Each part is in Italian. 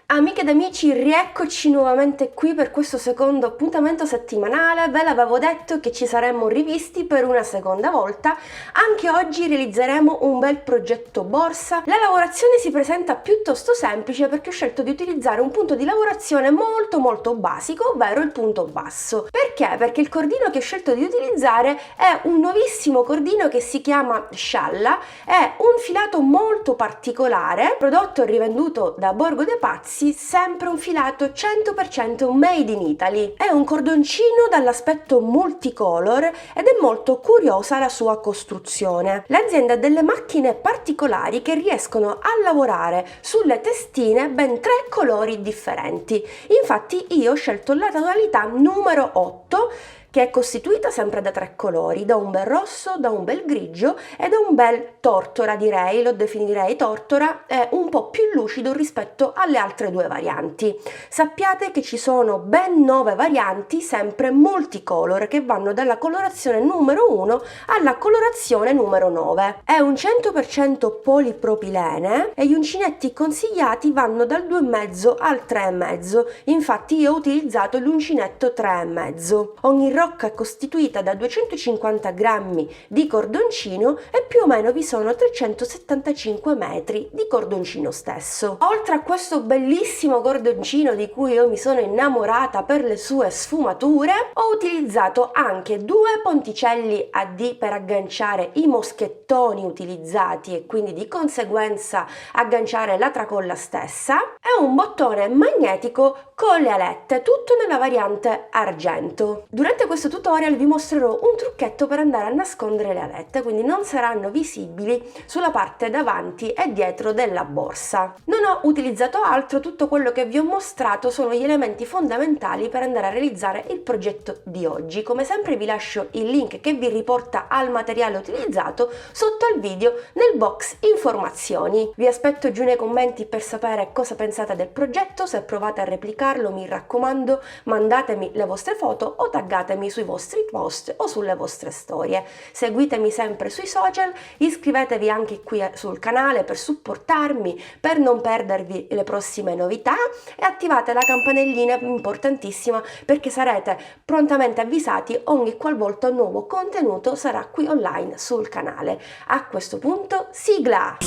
Amiche ed amici, rieccoci nuovamente qui per questo secondo appuntamento settimanale. Ve l'avevo detto che ci saremmo rivisti per una seconda volta. Anche oggi realizzeremo un bel progetto borsa. La lavorazione si presenta piuttosto semplice perché ho scelto di utilizzare un punto di lavorazione molto basico, ovvero il punto basso. Perché? Perché il cordino che ho scelto di utilizzare è un nuovissimo cordino che si chiama Scialla. È un filato molto particolare, prodotto e rivenduto da Borgo dei Pazzi, sempre un filato 100% made in Italy. È un cordoncino dall'aspetto multicolor ed è molto curiosa la sua costruzione. L'azienda ha delle macchine particolari che riescono a lavorare sulle testine ben 3 colori differenti. Infatti io ho scelto la tonalità numero 8, che è costituita sempre da 3 colori, da un bel rosso, da un bel grigio e da un bel tortora, direi, lo definirei tortora, è un po' più lucido rispetto alle altre 2 varianti. Sappiate che ci sono ben 9 varianti, sempre multicolor, che vanno dalla colorazione numero 1 alla colorazione numero 9. È un 100% polipropilene e gli uncinetti consigliati vanno dal 2,5 al 3,5, infatti io ho utilizzato l'uncinetto 3,5. Ogni rocca è costituita da 250 grammi di cordoncino e più o meno vi sono 375 metri di cordoncino stesso. Oltre a questo bellissimo cordoncino di cui io mi sono innamorata per le sue sfumature, ho utilizzato anche 2 ponticelli a D per agganciare i moschettoni utilizzati e quindi di conseguenza agganciare la tracolla stessa, e un bottone magnetico con le alette, tutto nella variante argento. Durante questo tutorial vi mostrerò un trucchetto per andare a nascondere le alette, quindi non saranno visibili sulla parte davanti e dietro della borsa. Non ho utilizzato altro, tutto quello che vi ho mostrato sono gli elementi fondamentali per andare a realizzare il progetto di oggi. Come sempre vi lascio il link che vi riporta al materiale utilizzato sotto al video nel box informazioni. Vi aspetto giù nei commenti per sapere cosa pensate del progetto. Se provate a replicarlo, mi raccomando, mandatemi le vostre foto o taggatemi sui vostri post o sulle vostre storie. Seguitemi sempre sui social, iscrivetevi anche qui sul canale per supportarmi, per non perdervi le prossime novità, e attivate la campanellina importantissima perché sarete prontamente avvisati ogni qualvolta un nuovo contenuto sarà qui online sul canale. A questo punto, sigla!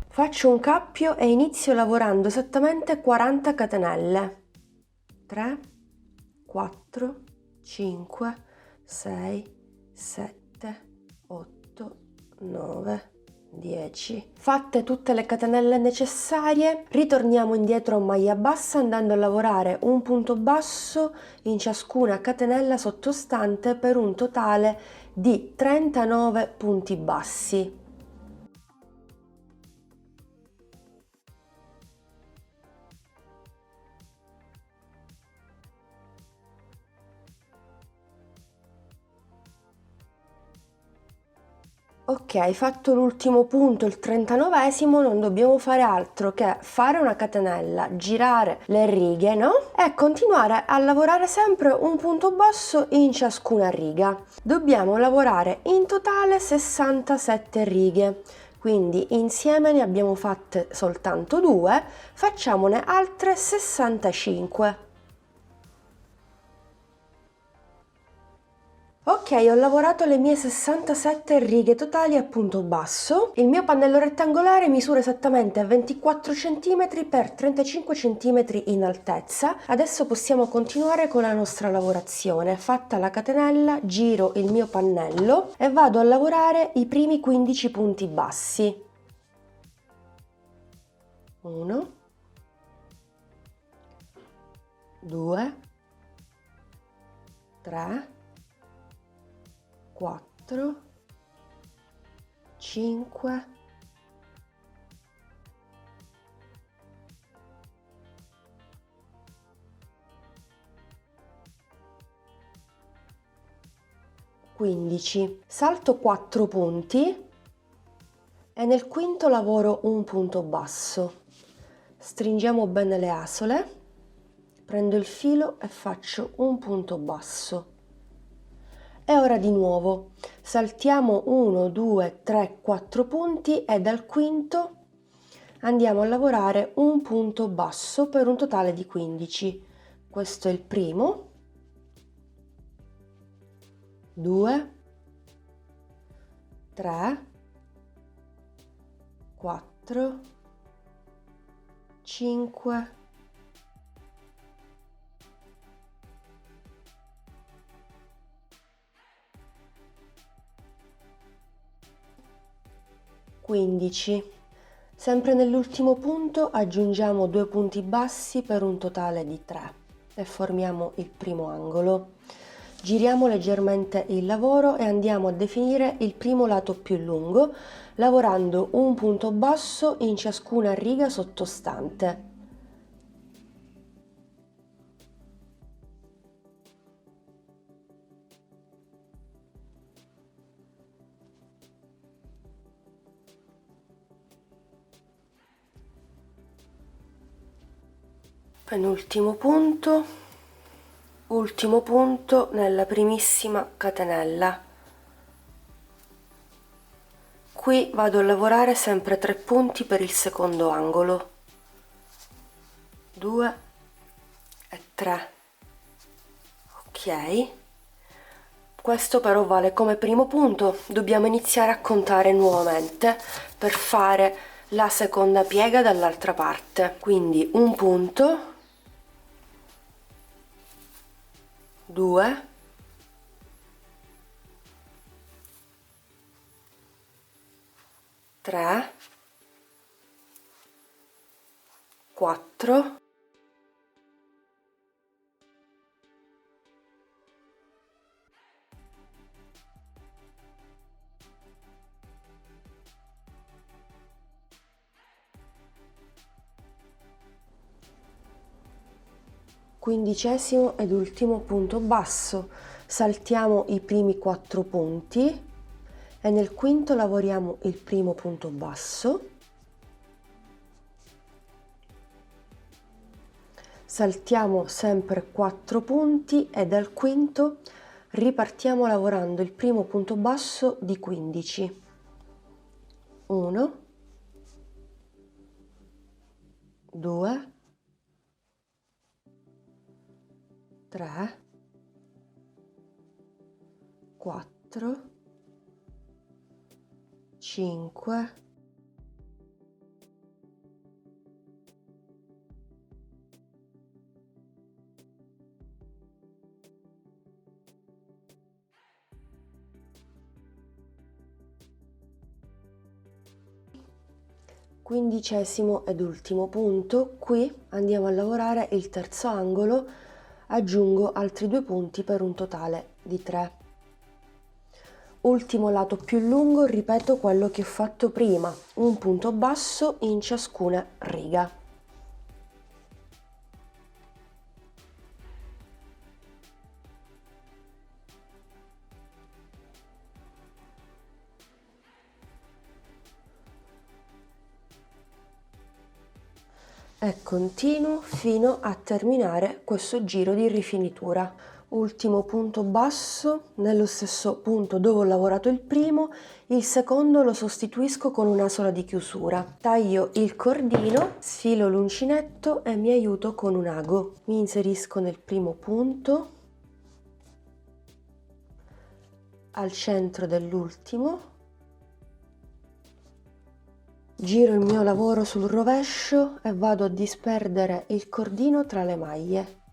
Faccio un cappio e inizio lavorando esattamente 40 catenelle. 3, 4, 5, 6, 7, 8, 9, 10. Fatte tutte le catenelle necessarie, ritorniamo indietro a maglia bassa andando a lavorare un punto basso in ciascuna catenella sottostante per un totale di 39 punti bassi. Ok, fatto l'ultimo punto, il 39esimo, non dobbiamo fare altro che fare una catenella, girare le righe, no? E continuare a lavorare sempre un punto basso in ciascuna riga. Dobbiamo lavorare in totale 67 righe, quindi insieme ne abbiamo fatte soltanto 2, facciamone altre 65. Ok, ho lavorato le mie 67 righe totali a punto basso. Il mio pannello rettangolare misura esattamente 24 cm per 35 cm in altezza. Adesso possiamo continuare con la nostra lavorazione. Fatta la catenella, giro il mio pannello e vado a lavorare i primi 15 punti bassi. 1, 2, 3, 4, 5, 6, 15, salto 4 punti e nel quinto lavoro un punto basso. Stringiamo bene le asole, prendo il filo e faccio un punto basso. E ora di nuovo saltiamo 1, 2, 3, 4 punti e dal quinto andiamo a lavorare un punto basso per un totale di 15. Questo è il primo, 2, 3, 4, 5, 15. Sempre nell'ultimo punto aggiungiamo 2 punti bassi per un totale di 3 e formiamo il primo angolo. Giriamo leggermente il lavoro e andiamo a definire il primo lato più lungo, lavorando un punto basso in ciascuna riga sottostante. Penultimo punto, ultimo punto nella primissima catenella. Qui vado a lavorare sempre 3 punti per il secondo angolo, 2 e 3. Ok, questo però vale come primo punto. Dobbiamo iniziare a contare nuovamente per fare la seconda piega dall'altra parte. Quindi un punto, 2, 3, 4, 15° ed ultimo punto basso. Saltiamo i primi 4 punti e nel quinto lavoriamo il primo punto basso, saltiamo sempre 4 punti e dal quinto ripartiamo lavorando il primo punto basso di 15. 1, 2, 3, 4, 5, 15° ed ultimo punto. Qui andiamo a lavorare il terzo angolo, aggiungo altri 2 punti per un totale di 3. Ultimo lato più lungo, ripeto quello che ho fatto prima, un punto basso in ciascuna riga. E continuo fino a terminare questo giro di rifinitura. Ultimo punto basso, nello stesso punto dove ho lavorato il primo, il secondo lo sostituisco con un'asola di chiusura. Taglio il cordino, sfilo l'uncinetto e mi aiuto con un ago. Mi inserisco nel primo punto, al centro dell'ultimo. Giro il mio lavoro sul rovescio e vado a disperdere il cordino tra le maglie.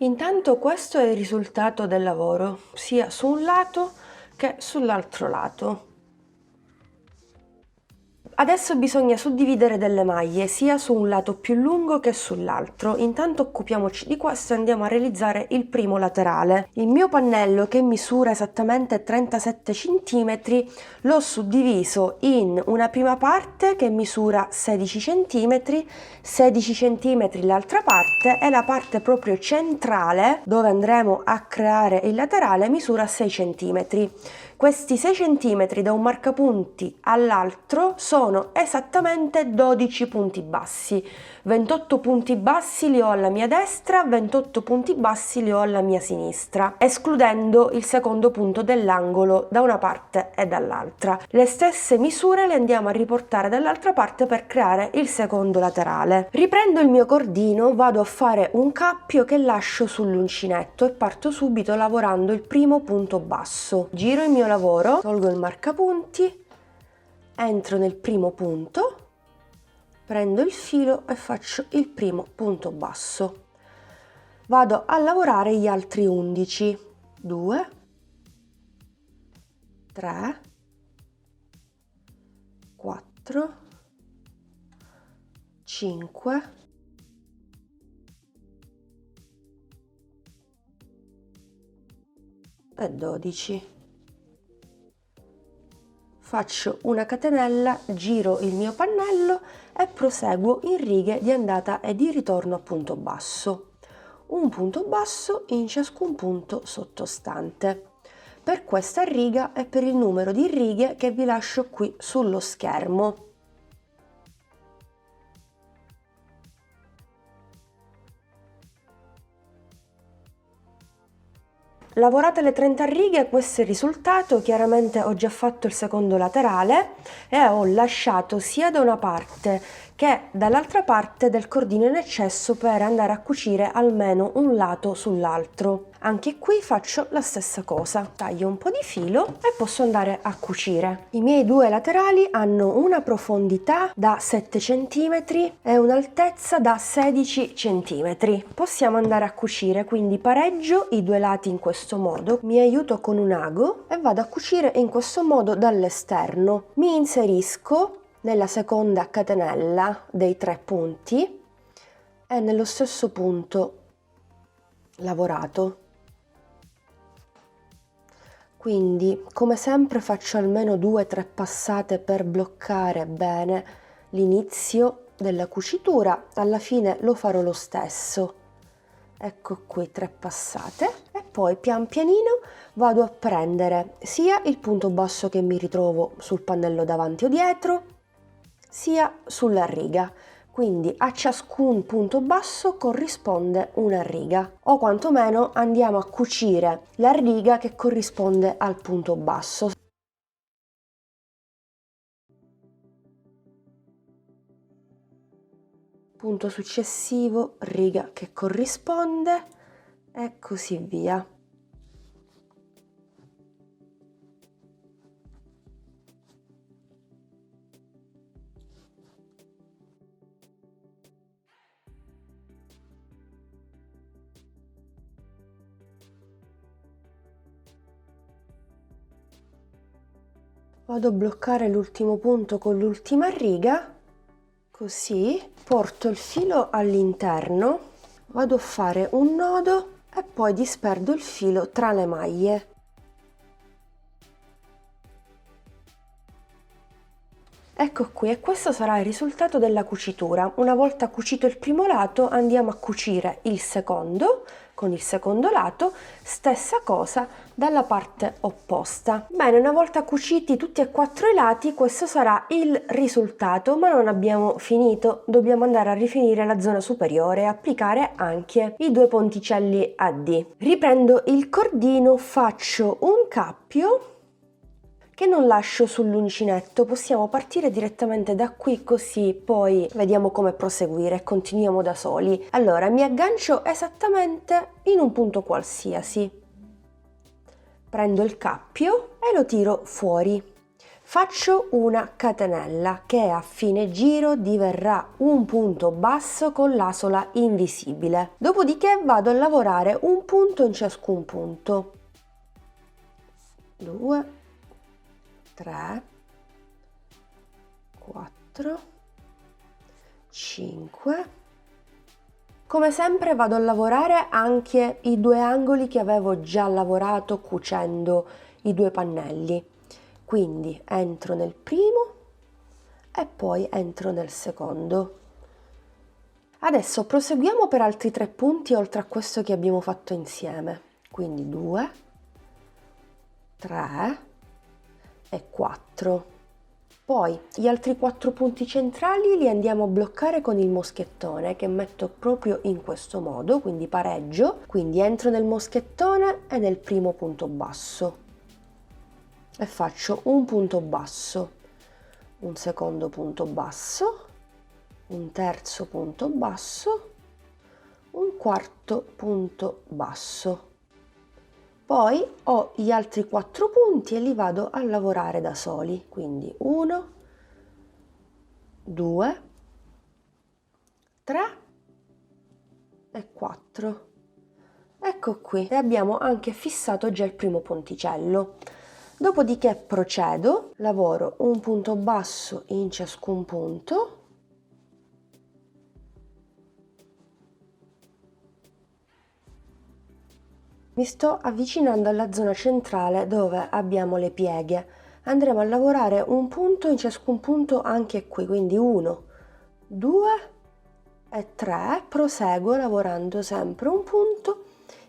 Intanto questo è il risultato del lavoro, sia su un lato che sull'altro lato. Adesso bisogna suddividere delle maglie sia su un lato più lungo che sull'altro. Intanto occupiamoci di questo e andiamo a realizzare il primo laterale. Il mio pannello, che misura esattamente 37 cm, l'ho suddiviso in una prima parte che misura 16 cm, 16 cm l'altra parte, e la parte proprio centrale dove andremo a creare il laterale misura 6 cm. Questi 6 cm da un marcapunti all'altro sono esattamente 12 punti bassi. 28 punti bassi li ho alla mia destra, 28 punti bassi li ho alla mia sinistra, escludendo il secondo punto dell'angolo da una parte e dall'altra. Le stesse misure le andiamo a riportare dall'altra parte per creare il secondo laterale. Riprendo il mio cordino, vado a fare un cappio che lascio sull'uncinetto e parto subito lavorando il primo punto basso. Giro il mio lavoro, tolgo il marcapunti, entro nel primo punto, prendo il filo e faccio il primo punto basso. Vado a lavorare gli altri 11, 2, 3, 4, 5 e 12. Faccio una catenella, giro il mio pannello e proseguo in righe di andata e di ritorno a punto basso. Un punto basso in ciascun punto sottostante. Per questa riga e per il numero di righe che vi lascio qui sullo schermo. Lavorate le 30 righe, questo è il risultato. Chiaramente ho già fatto il secondo laterale e ho lasciato sia da una parte che dall'altra parte del cordino in eccesso per andare a cucire almeno un lato sull'altro. Anche qui faccio la stessa cosa, taglio un po' di filo e posso andare a cucire. I miei due laterali hanno una profondità da 7 cm e un'altezza da 16 cm. Possiamo andare a cucire, quindi pareggio i due lati in questo modo, mi aiuto con un ago e vado a cucire in questo modo dall'esterno. Mi inserisco nella seconda catenella dei 3 punti e nello stesso punto lavorato. Quindi, come sempre, faccio almeno 2-3 passate per bloccare bene l'inizio della cucitura. Alla fine lo farò lo stesso. Ecco qui 3 passate e poi pian pianino vado a prendere sia il punto basso che mi ritrovo sul pannello davanti o dietro, sia sulla riga. Quindi a ciascun punto basso corrisponde una riga, o quantomeno andiamo a cucire la riga che corrisponde al punto basso. Punto successivo, riga che corrisponde e così via. Vado a bloccare l'ultimo punto con l'ultima riga, così porto il filo all'interno, vado a fare un nodo e poi disperdo il filo tra le maglie. Ecco qui, e questo sarà il risultato della cucitura. Una volta cucito il primo lato andiamo a cucire il secondo con il secondo lato, stessa cosa dalla parte opposta. Bene, una volta cuciti tutti e 4 i lati, questo sarà il risultato, ma non abbiamo finito, dobbiamo andare a rifinire la zona superiore e applicare anche i 2 ponticelli a D. Riprendo il cordino, faccio un cappio che non lascio sull'uncinetto, possiamo partire direttamente da qui, così poi vediamo come proseguire e continuiamo da soli. Allora, mi aggancio esattamente in un punto qualsiasi, prendo il cappio e lo tiro fuori, faccio una catenella che a fine giro diverrà un punto basso con l'asola invisibile, dopodiché vado a lavorare un punto in ciascun punto, 2, 3, 4, 5. Come sempre vado a lavorare anche i due angoli che avevo già lavorato cucendo i due pannelli. Quindi entro nel primo e poi entro nel secondo. Adesso proseguiamo per altri 3 punti oltre a questo che abbiamo fatto insieme. Quindi 2, 3 e 4. Poi gli altri 4 punti centrali li andiamo a bloccare con il moschettone che metto proprio in questo modo, quindi pareggio, quindi entro nel moschettone e nel primo punto basso e faccio un punto basso, un secondo punto basso, un terzo punto basso, un quarto punto basso. Poi ho gli altri 4 punti e li vado a lavorare da soli, quindi 1, 2, 3 e 4. Ecco qui, e abbiamo anche fissato già il primo ponticello. Dopodiché procedo, lavoro un punto basso in ciascun punto. Mi sto avvicinando alla zona centrale dove abbiamo le pieghe. Andremo a lavorare un punto in ciascun punto anche qui, quindi 1, 2 e 3. Proseguo lavorando sempre un punto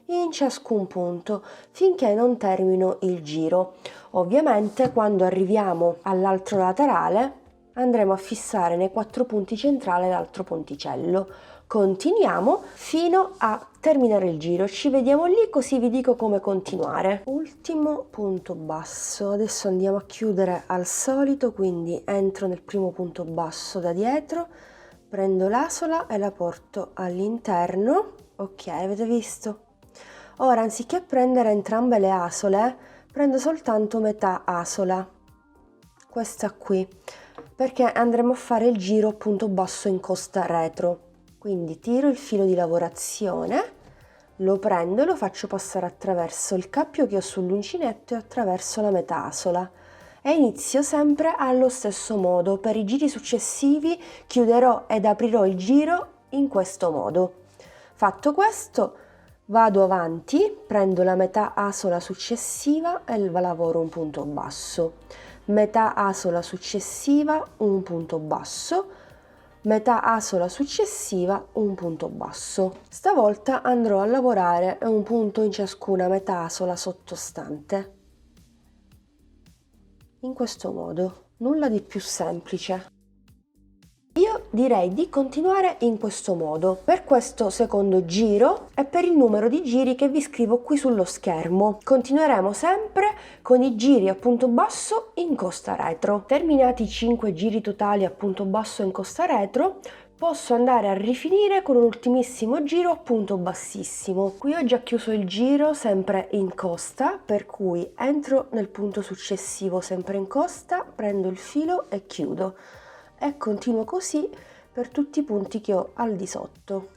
in ciascun punto finché non termino il giro. Ovviamente quando arriviamo all'altro laterale andremo a fissare nei 4 punti centrali l'altro ponticello. Continuiamo fino a terminare il giro, ci vediamo lì così vi dico come continuare. Ultimo punto basso, adesso andiamo a chiudere al solito, quindi entro nel primo punto basso da dietro, prendo l'asola e la porto all'interno. Ok, avete visto? Ora anziché prendere entrambe le asole, prendo soltanto metà asola, questa qui, perché andremo a fare il giro punto basso in costa retro. Quindi tiro il filo di lavorazione, lo prendo e lo faccio passare attraverso il cappio che ho sull'uncinetto e attraverso la metasola e inizio sempre allo stesso modo. Per i giri successivi chiuderò ed aprirò il giro in questo modo. Fatto questo vado avanti, prendo la metà asola successiva e lavoro un punto basso, metà asola successiva un punto basso, metà asola successiva un punto basso. Stavolta andrò a lavorare un punto in ciascuna metà asola sottostante. In questo modo, nulla di più semplice. Io direi di continuare in questo modo per questo secondo giro e per il numero di giri che vi scrivo qui sullo schermo. Continueremo sempre con i giri a punto basso in costa retro. Terminati i 5 giri totali a punto basso in costa retro, posso andare a rifinire con un ultimissimo giro a punto bassissimo. Qui ho già chiuso il giro sempre in costa, per cui entro nel punto successivo sempre in costa, prendo il filo e chiudo. E continuo così per tutti i punti che ho al di sotto.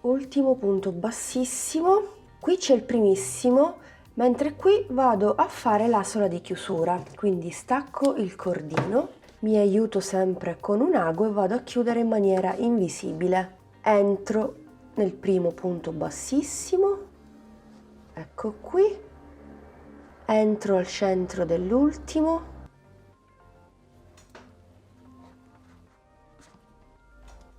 Ultimo punto bassissimo, qui c'è il primissimo, mentre qui vado a fare l'asola di chiusura, quindi stacco il cordino. Mi aiuto sempre con un ago e vado a chiudere in maniera invisibile. Entro nel primo punto bassissimo, ecco qui, entro al centro dell'ultimo,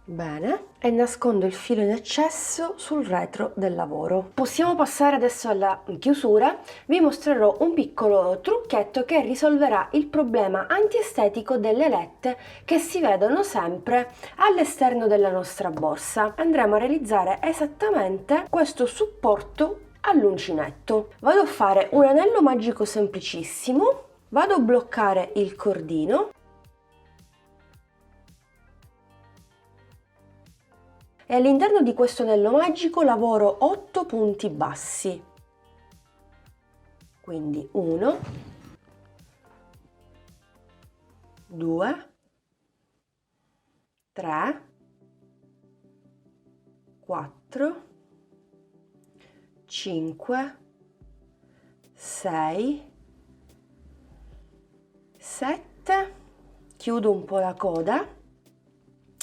bene, e nascondo il filo in eccesso sul retro del lavoro. Possiamo passare adesso alla chiusura. Vi mostrerò un piccolo trucchetto che risolverà il problema antiestetico delle lette che si vedono sempre all'esterno della nostra borsa. Andremo a realizzare esattamente questo supporto all'uncinetto. Vado a fare un anello magico semplicissimo, vado a bloccare il cordino e all'interno di questo anello magico lavoro 8 punti bassi, quindi 1, 2, 3, 4, 5, 6, 7, chiudo un po' la coda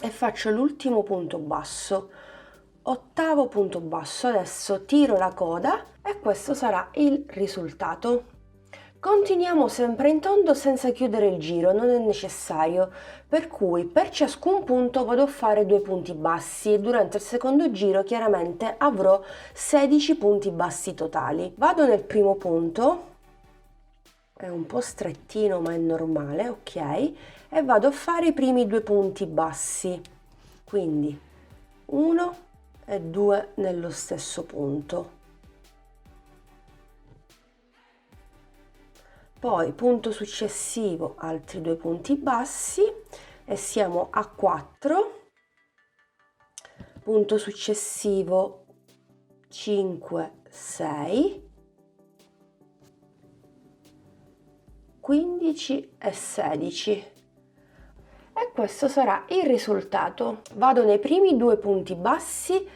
e faccio l'ultimo punto basso, ottavo punto basso. Adesso tiro la coda e questo sarà il risultato. Continuiamo sempre in tondo senza chiudere il giro, non è necessario, per cui per ciascun punto vado a fare 2 punti bassi e durante il secondo giro chiaramente avrò 16 punti bassi totali. Vado nel primo punto, è un po' strettino ma è normale, ok, e vado a fare i primi 2 punti bassi, quindi 1 e 2 nello stesso punto. Poi punto successivo, altri 2 punti bassi e siamo a 4, punto successivo 5, 6, 15 e 16 e questo sarà il risultato. Vado nei primi 2 punti bassi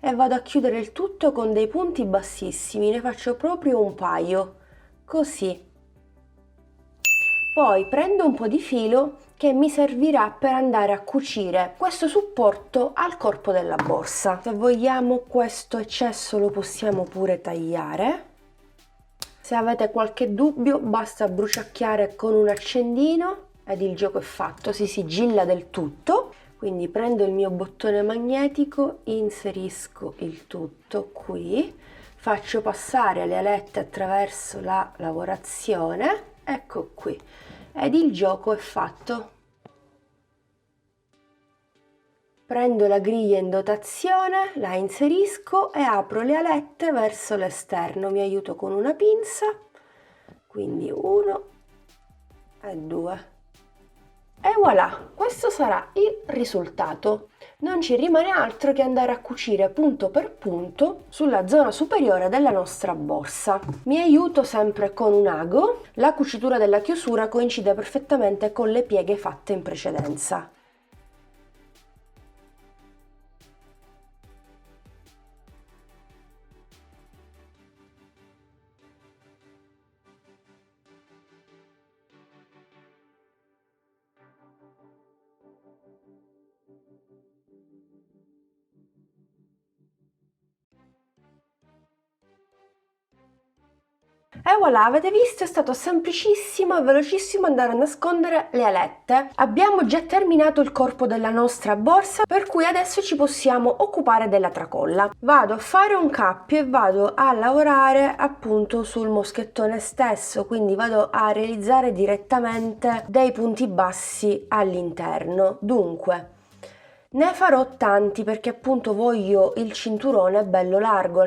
e vado a chiudere il tutto con dei punti bassissimi, ne faccio proprio un paio, così. Poi prendo un po' di filo che mi servirà per andare a cucire questo supporto al corpo della borsa. Se vogliamo questo eccesso lo possiamo pure tagliare. Se avete qualche dubbio basta bruciacchiare con un accendino ed il gioco è fatto, si sigilla del tutto. Quindi prendo il mio bottone magnetico, inserisco il tutto qui, faccio passare le alette attraverso la lavorazione, ecco qui, ed il gioco è fatto. Prendo la griglia in dotazione, la inserisco e apro le alette verso l'esterno, mi aiuto con una pinza, quindi 1 e 2. E voilà, questo sarà il risultato. Non ci rimane altro che andare a cucire punto per punto sulla zona superiore della nostra borsa. Mi aiuto sempre con un ago, la cucitura della chiusura coincide perfettamente con le pieghe fatte in precedenza. E voilà, avete visto? È stato semplicissimo e velocissimo andare a nascondere le alette. Abbiamo già terminato il corpo della nostra borsa, per cui adesso ci possiamo occupare della tracolla. Vado a fare un cappio e vado a lavorare appunto sul moschettone stesso, quindi vado a realizzare direttamente dei punti bassi all'interno. Dunque, ne farò tanti perché appunto voglio il cinturone bello largo.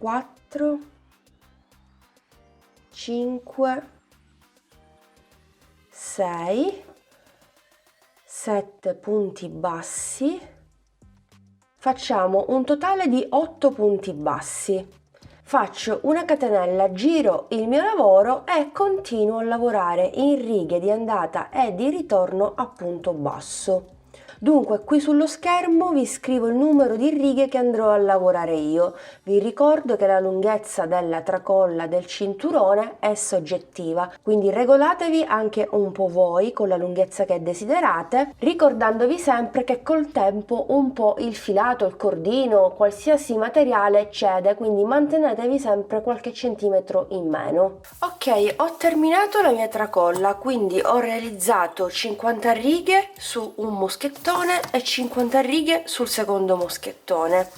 4, 5, 6, 7 punti bassi, facciamo un totale di 8 punti bassi. Faccio una catenella, giro il mio lavoro e continuo a lavorare in righe di andata e di ritorno a punto basso. Dunque qui sullo schermo vi scrivo il numero di righe che andrò a lavorare io. Vi ricordo che la lunghezza della tracolla del cinturone è soggettiva, quindi regolatevi anche un po' voi con la lunghezza che desiderate, ricordandovi sempre che col tempo un po' il filato, il cordino, qualsiasi materiale cede, quindi mantenetevi sempre qualche centimetro in meno. Ok, ho terminato la mia tracolla, quindi ho realizzato 50 righe su un moschettone e 50 righe sul secondo moschettone.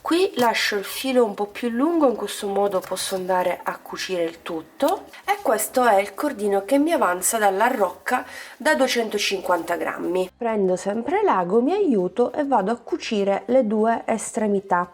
Qui lascio il filo un po' più lungo, in questo modo posso andare a cucire il tutto, e questo è il cordino che mi avanza dalla rocca da 250 grammi. Prendo sempre l'ago, mi aiuto e vado a cucire le due estremità.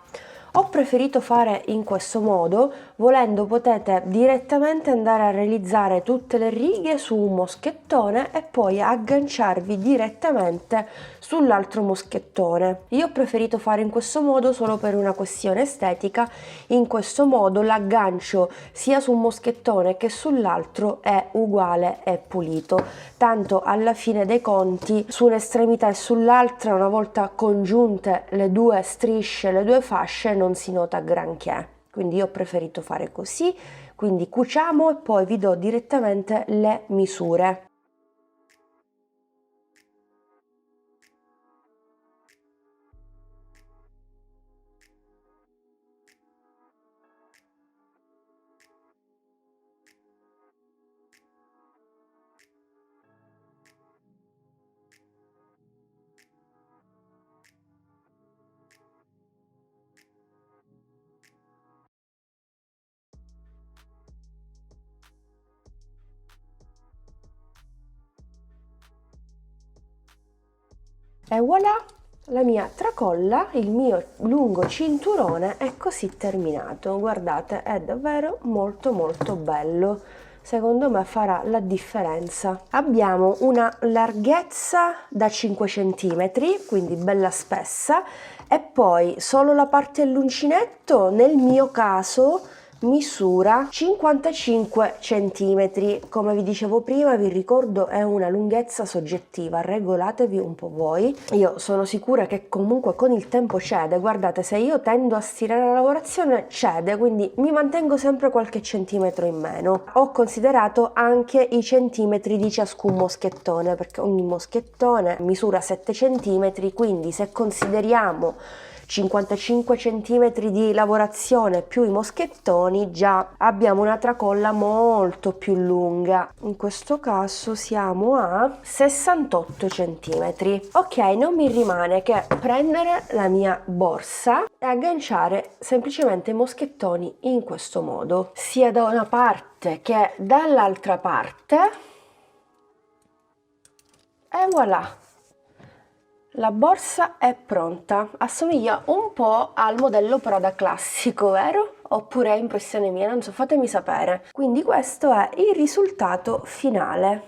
Ho preferito fare in questo modo, Volendo potete direttamente andare a realizzare tutte le righe su un moschettone e poi agganciarvi direttamente sull'altro moschettone. Io ho preferito fare in questo modo solo per una questione estetica. In questo modo l'aggancio sia sul moschettone che sull'altro è uguale e pulito, tanto alla fine dei conti su un'estremità e sull'altra, una volta congiunte le due strisce, le due fasce, non si nota granché. Quindi io ho preferito fare così, quindi cuciamo e poi vi do direttamente le misure. E voilà, la mia tracolla, il mio lungo cinturone è così terminato. Guardate, è davvero molto bello. Secondo me farà la differenza. Abbiamo una larghezza da 5 cm, quindi bella spessa, e poi solo la parte dell'uncinetto, nel mio caso, misura 55 cm. Come vi dicevo prima, vi ricordo, è una lunghezza soggettiva, regolatevi un po' voi. Io sono sicura che comunque con il tempo cede. Guardate, se io tendo a stirare la lavorazione cede, quindi mi mantengo sempre qualche centimetro in meno. Ho considerato anche i centimetri di ciascun moschettone, perché ogni moschettone misura 7 cm, quindi se consideriamo 55 cm di lavorazione più i moschettoni, già abbiamo una tracolla molto più lunga. In questo caso siamo a 68 cm. Ok, non mi rimane che prendere la mia borsa e agganciare semplicemente i moschettoni in questo modo, sia da una parte che dall'altra parte, e voilà! La borsa è pronta, assomiglia un po' al modello Prada classico, vero? Oppure è impressione mia, non so, fatemi sapere. Quindi questo è il risultato finale.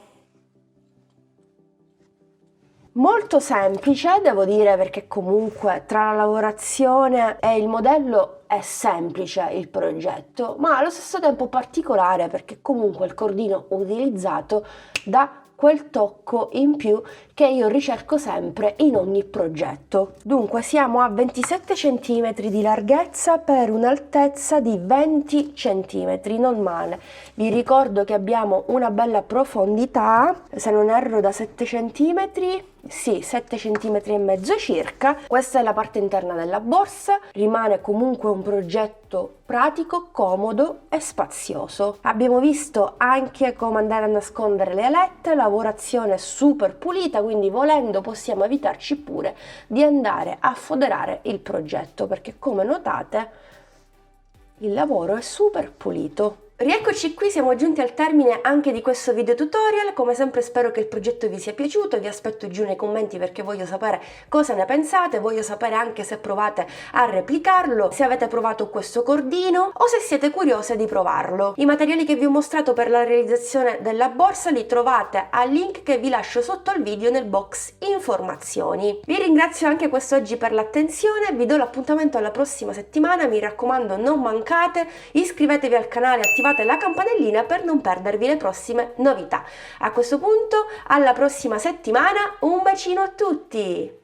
Molto semplice, devo dire, perché comunque tra la lavorazione e il modello è semplice il progetto, ma allo stesso tempo particolare, perché comunque il cordino utilizzato dà quel tocco in più che io ricerco sempre in ogni progetto. Dunque siamo a 27 cm di larghezza per un'altezza di 20 cm, non male. Vi ricordo che abbiamo una bella profondità, se non erro da 7 cm, sì, 7 cm e mezzo circa. Questa è la parte interna della borsa, rimane comunque un progetto pratico, comodo e spazioso. Abbiamo visto anche come andare a nascondere le alette, lavorazione super pulita, quindi volendo possiamo evitarci pure di andare a foderare il progetto, perché come notate il lavoro è super pulito. Rieccoci qui, siamo giunti al termine anche di questo video tutorial. Come sempre spero che il progetto vi sia piaciuto, vi aspetto giù nei commenti perché voglio sapere cosa ne pensate, voglio sapere anche se provate a replicarlo, se avete provato questo cordino o se siete curiose di provarlo. I materiali che vi ho mostrato per la realizzazione della borsa li trovate al link che vi lascio sotto al video nel box informazioni. Vi ringrazio anche quest'oggi per l'attenzione, vi do l'appuntamento alla prossima settimana, mi raccomando non mancate, iscrivetevi al canale, attivate la campanellina per non perdervi le prossime novità. A questo punto, alla prossima settimana, un bacino a tutti!